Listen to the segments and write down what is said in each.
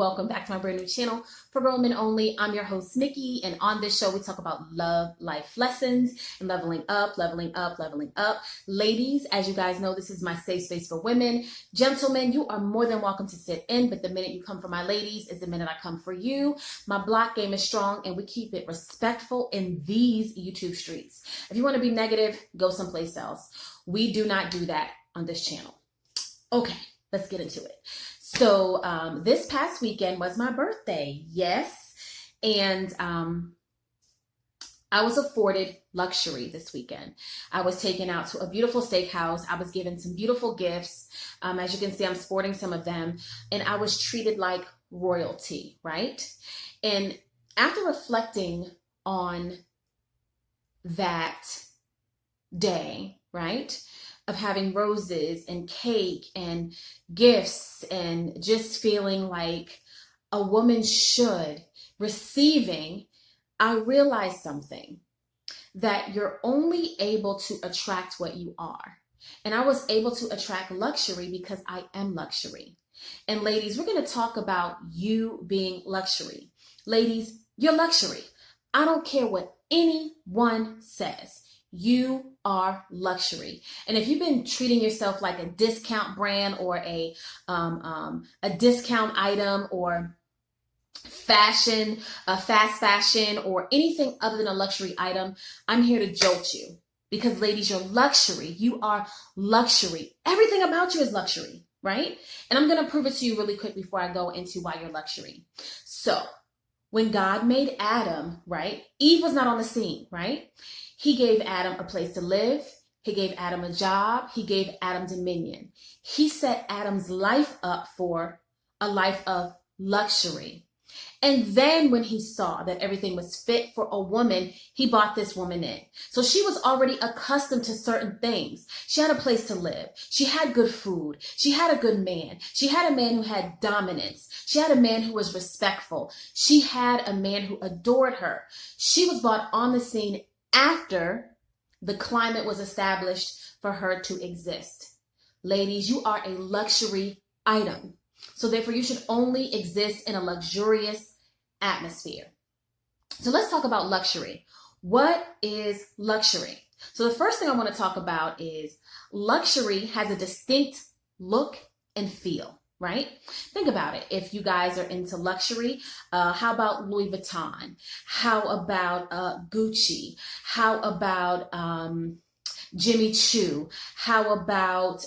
Welcome back to my brand new channel for women only. I'm your host, Nikki, and on this show, we talk about love, life lessons, and leveling up, leveling up, leveling up. Ladies, as you guys know, this is my safe space for women. Gentlemen, you are more than welcome to sit in, but the minute you come for my ladies is the minute I come for you. My block game is strong, and we keep it respectful in these YouTube streets. If you want to be negative, go someplace else. We do not do that on this channel. Okay, let's get into it. So this past weekend was my birthday, yes, and I was afforded luxury this weekend. I was taken out to a beautiful steakhouse. I was given some beautiful gifts. As you can see, I'm sporting some of them, and I was treated like royalty, right? And after reflecting on that day, right, of having roses and cake and gifts and just feeling like a woman should, receiving, I realized something, that you're only able to attract what you are. And I was able to attract luxury because I am luxury. And ladies, we're going to talk about you being luxury. Ladies, you're luxury. I don't care what anyone says. You are luxury. And if you've been treating yourself like a discount brand or a discount item or fashion, fast fashion, or anything other than a luxury item, I'm here to jolt you. Because ladies, you're luxury. You are luxury. Everything about you is luxury, right? And I'm going to prove it to you really quick before I go into why you're luxury. So when God made Adam, right? Eve was not on the scene, right? He gave Adam a place to live. He gave Adam a job. He gave Adam dominion. He set Adam's life up for a life of luxury. And then when he saw that everything was fit for a woman, he brought this woman in. So she was already accustomed to certain things. She had a place to live. She had good food. She had a good man. She had a man who had dominance. She had a man who was respectful. She had a man who adored her. She was brought on the scene after the climate was established for her to exist. Ladies, you are a luxury item. So therefore, you should only exist in a luxurious atmosphere. So let's talk about luxury. What is luxury? So the first thing I want to talk about is luxury has a distinct look and feel, right? Think about it. If you guys are into luxury, how about Louis Vuitton? How about Gucci? How about Jimmy Choo? How about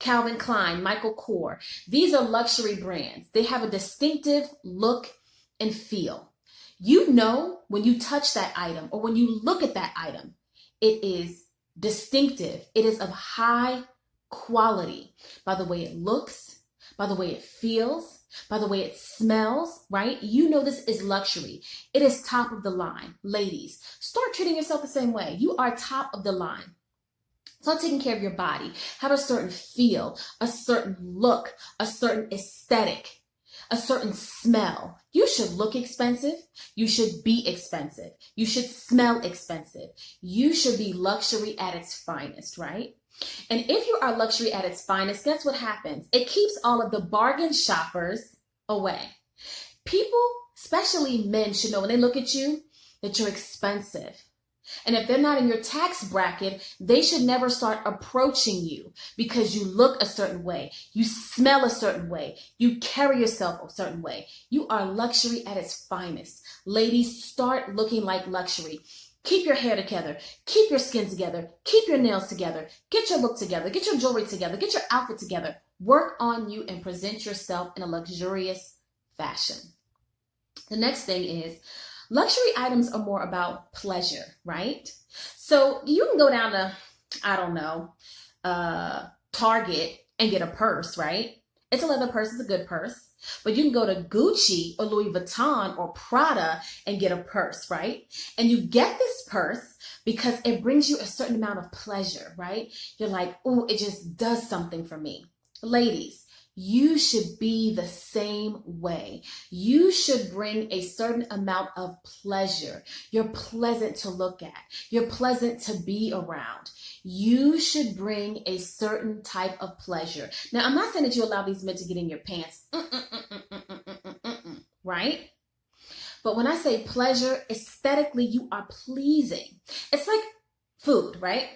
Calvin Klein, Michael Kors? These are luxury brands. They have a distinctive look and feel. You know when you touch that item or when you look at that item, it is distinctive. It is of high quality by the way it looks, by the way it feels, by the way it smells, right? You know this is luxury. It is top of the line. Ladies, start treating yourself the same way. You are top of the line. Start taking care of your body. Have a certain feel, a certain look, a certain aesthetic, a certain smell. You should look expensive. You should be expensive. You should smell expensive. You should be luxury at its finest, right? And if you are luxury at its finest, guess what happens? It keeps all of the bargain shoppers away. People, especially men, should know when they look at you that you're expensive. And if they're not in your tax bracket, they should never start approaching you because you look a certain way, you smell a certain way, you carry yourself a certain way. You are luxury at its finest. Ladies, start looking like luxury. Keep your hair together, keep your skin together, keep your nails together, get your look together, get your jewelry together, get your outfit together. Work on you and present yourself in a luxurious fashion. The next thing is, luxury items are more about pleasure, right? So you can go down to, I don't know, Target and get a purse, right? It's a leather purse, it's a good purse. But you can go to Gucci or Louis Vuitton or Prada and get a purse, right? And you get this purse because it brings you a certain amount of pleasure, right? You're like, oh, it just does something for me. Ladies, You should be the same way. You should bring a certain amount of pleasure. You're pleasant to look at. You're pleasant to be around. You should bring a certain type of pleasure. Now, I'm not saying that you allow these men to get in your pants, right? But when I say pleasure, aesthetically, you are pleasing. It's like food, right?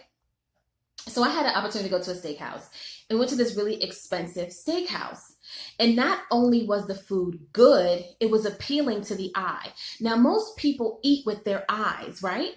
So I had an opportunity to go to a steakhouse and went to this really expensive steakhouse. And not only was the food good, it was appealing to the eye. Now, most people eat with their eyes, right?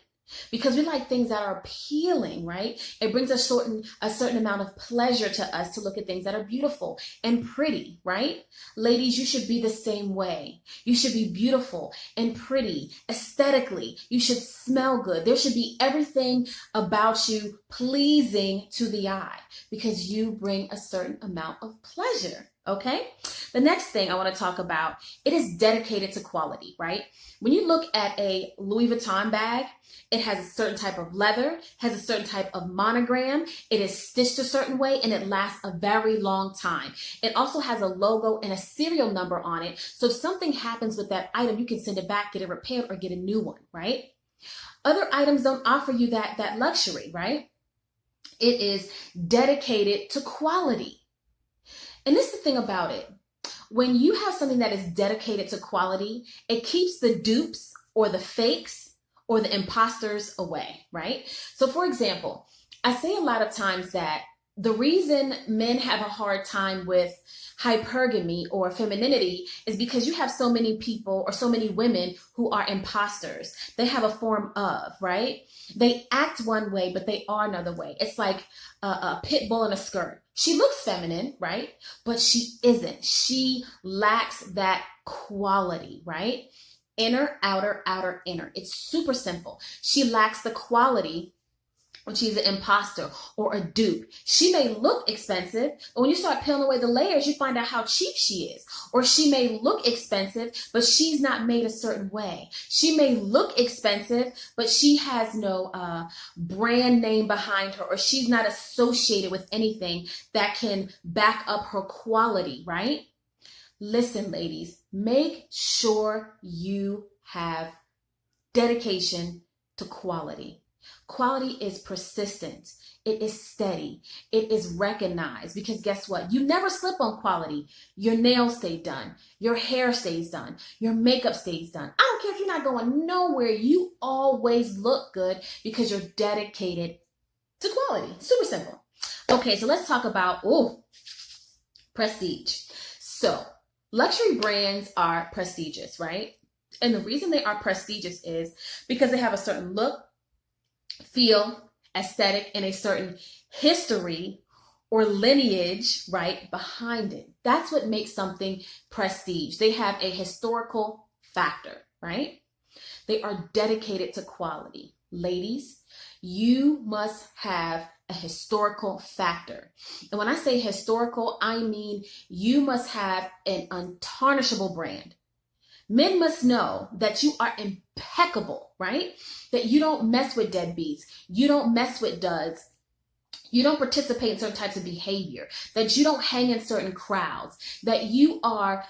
Because we like things that are appealing, right? It brings a certain amount of pleasure to us to look at things that are beautiful and pretty, right? Ladies, you should be the same way. You should be beautiful and pretty aesthetically. You should smell good. There should be everything about you pleasing to the eye because you bring a certain amount of pleasure. Okay. The next thing I want to talk about, it is dedicated to quality, right? When you look at a Louis Vuitton bag, it has a certain type of leather, has a certain type of monogram. It is stitched a certain way and it lasts a very long time. It also has a logo and a serial number on it. So if something happens with that item, you can send it back, get it repaired, or get a new one, right? Other items don't offer you that luxury, right? It is dedicated to quality. And this is the thing about it. When you have something that is dedicated to quality, it keeps the dupes or the fakes or the imposters away, right? So for example, I say a lot of times that the reason men have a hard time with hypergamy or femininity is because you have so many people or so many women who are imposters. They have a form of, right? They act one way, but they are another way. It's like a pit bull in a skirt. She looks feminine, right? But she isn't. She lacks that quality, right? Inner, outer, outer, inner. It's super simple. She lacks the quality when she's an imposter or a dupe. She may look expensive, but when you start peeling away the layers, you find out how cheap she is. Or she may look expensive, but she's not made a certain way. She may look expensive, but she has no brand name behind her, or she's not associated with anything that can back up her quality, right? Listen, ladies, make sure you have dedication to quality. Quality is persistent. It is steady. It is recognized because guess what? You never slip on quality. Your nails stay done. Your hair stays done. Your makeup stays done. I don't care if you're not going nowhere. You always look good because you're dedicated to quality. Super simple. Okay, so let's talk about prestige. So luxury brands are prestigious, right? And the reason they are prestigious is because they have a certain look, feel, aesthetic, and a certain history or lineage, right, behind it. That's what makes something prestige. They have a historical factor, right? They are dedicated to quality. Ladies, you must have a historical factor. And when I say historical, I mean you must have an untarnishable brand. Men must know that you are impeccable, right? That you don't mess with deadbeats. You don't mess with duds. You don't participate in certain types of behavior. That you don't hang in certain crowds. That you are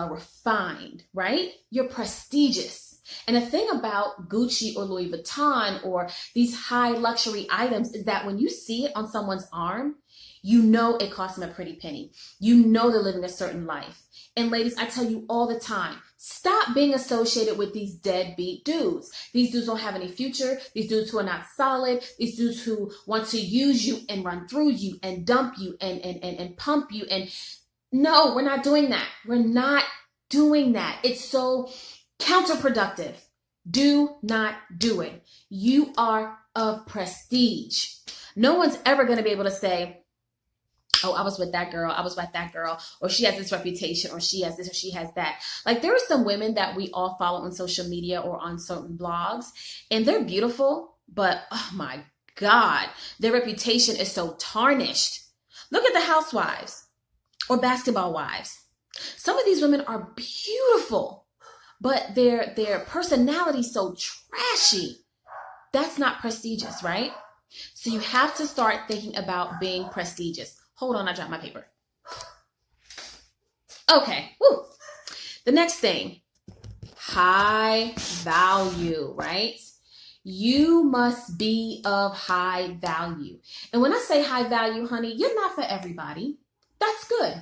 refined, right? You're prestigious. And the thing about Gucci or Louis Vuitton or these high luxury items is that when you see it on someone's arm, you know it cost them a pretty penny. You know they're living a certain life. And ladies, I tell you all the time, stop being associated with these deadbeat dudes. These dudes don't have any future. These dudes who are not solid. These dudes who want to use you and run through you and dump you and pump you. And no, we're not doing that. We're not doing that. It's so counterproductive. Do not do it. You are of prestige. No one's ever going to be able to say, oh, I was with that girl, or she has this reputation, or she has this, or she has that. Like there are some women that we all follow on social media or on certain blogs, and they're beautiful, but oh my God, their reputation is so tarnished. Look at the housewives or basketball wives. Some of these women are beautiful, but their personality is so trashy. That's not prestigious, right? So you have to start thinking about being prestigious. Hold on, I dropped my paper. Okay. Woo. The next thing, high value, right? You must be of high value. And when I say high value, honey, you're not for everybody. That's good.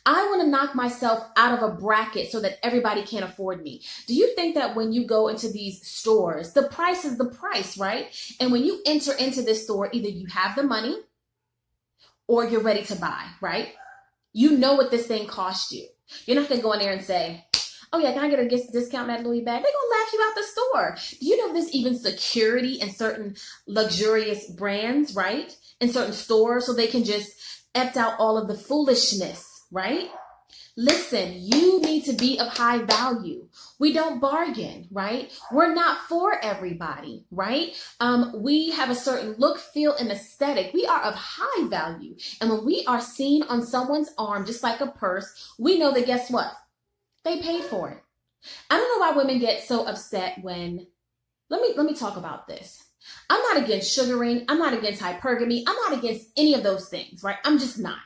I want to knock myself out of a bracket so that everybody can afford me. Do you think that when you go into these stores, the price is the price, right? And when you enter into this store, either you have the money or you're ready to buy, right? You know what this thing cost you. You're not going to go in there and say, oh yeah, can I get a discount on that Louis bag? They're going to laugh you out the store. Do you know there's even security in certain luxurious brands, right? In certain stores, so they can just opt out all of the foolishness, right? Listen, you need to be of high value. We don't bargain, right? We're not for everybody, right? We have a certain look, feel, and aesthetic. We are of high value. And when we are seen on someone's arm, just like a purse, we know that guess what? They paid for it. I don't know why women get so upset when, let me talk about this. I'm not against sugaring. I'm not against hypergamy. I'm not against any of those things, right? I'm just not.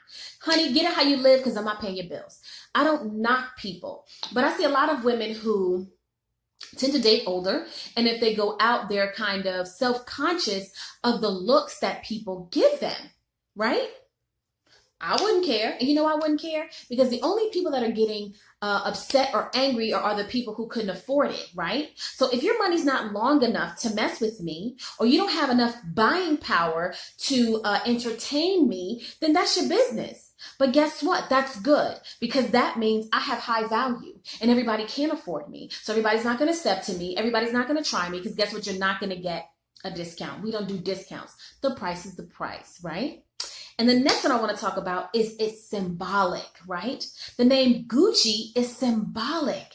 Honey, get it how you live because I'm not paying your bills. I don't knock people, but I see a lot of women who tend to date older. And if they go out, they're kind of self-conscious of the looks that people give them, right? I wouldn't care. And you know I wouldn't care? Because the only people that are getting upset or angry are the people who couldn't afford it, right? So if your money's not long enough to mess with me, or you don't have enough buying power to entertain me, then that's your business. But guess what? That's good, because that means I have high value and everybody can't afford me. So everybody's not going to step to me. Everybody's not going to try me, because guess what? You're not going to get a discount. We don't do discounts. The price is the price, right? And the next one I want to talk about is it's symbolic, right? The name Gucci is symbolic.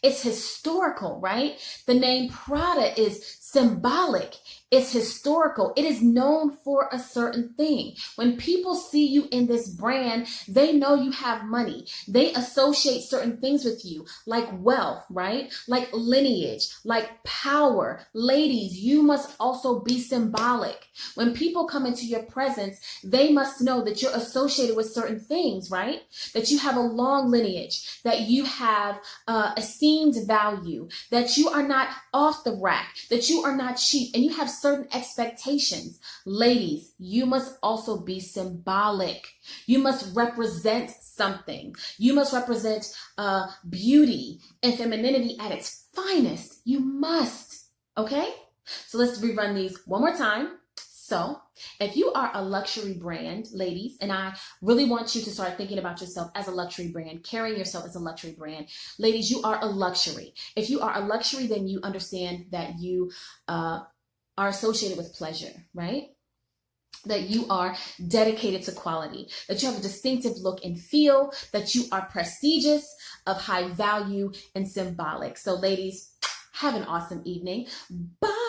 It's historical, right? The name Prada is symbolic. It's historical. It is known for a certain thing. When people see you in this brand, they know you have money. They associate certain things with you, like wealth, right? Like lineage, like power. Ladies, you must also be symbolic. When people come into your presence, they must know that you're associated with certain things, right? That you have a long lineage, that you have esteemed value, that you are not off the rack, that you are not cheap, and you have certain expectations. Ladies, you must also be symbolic. You must represent something. You must represent beauty and femininity at its finest. You must. Okay? So let's rerun these one more time. So if you are a luxury brand, ladies, and I really want you to start thinking about yourself as a luxury brand, carrying yourself as a luxury brand. Ladies, you are a luxury. If you are a luxury, then you understand that you are associated with pleasure, right? That you are dedicated to quality, that you have a distinctive look and feel, that you are prestigious, of high value, and symbolic. So ladies, have an awesome evening. Bye.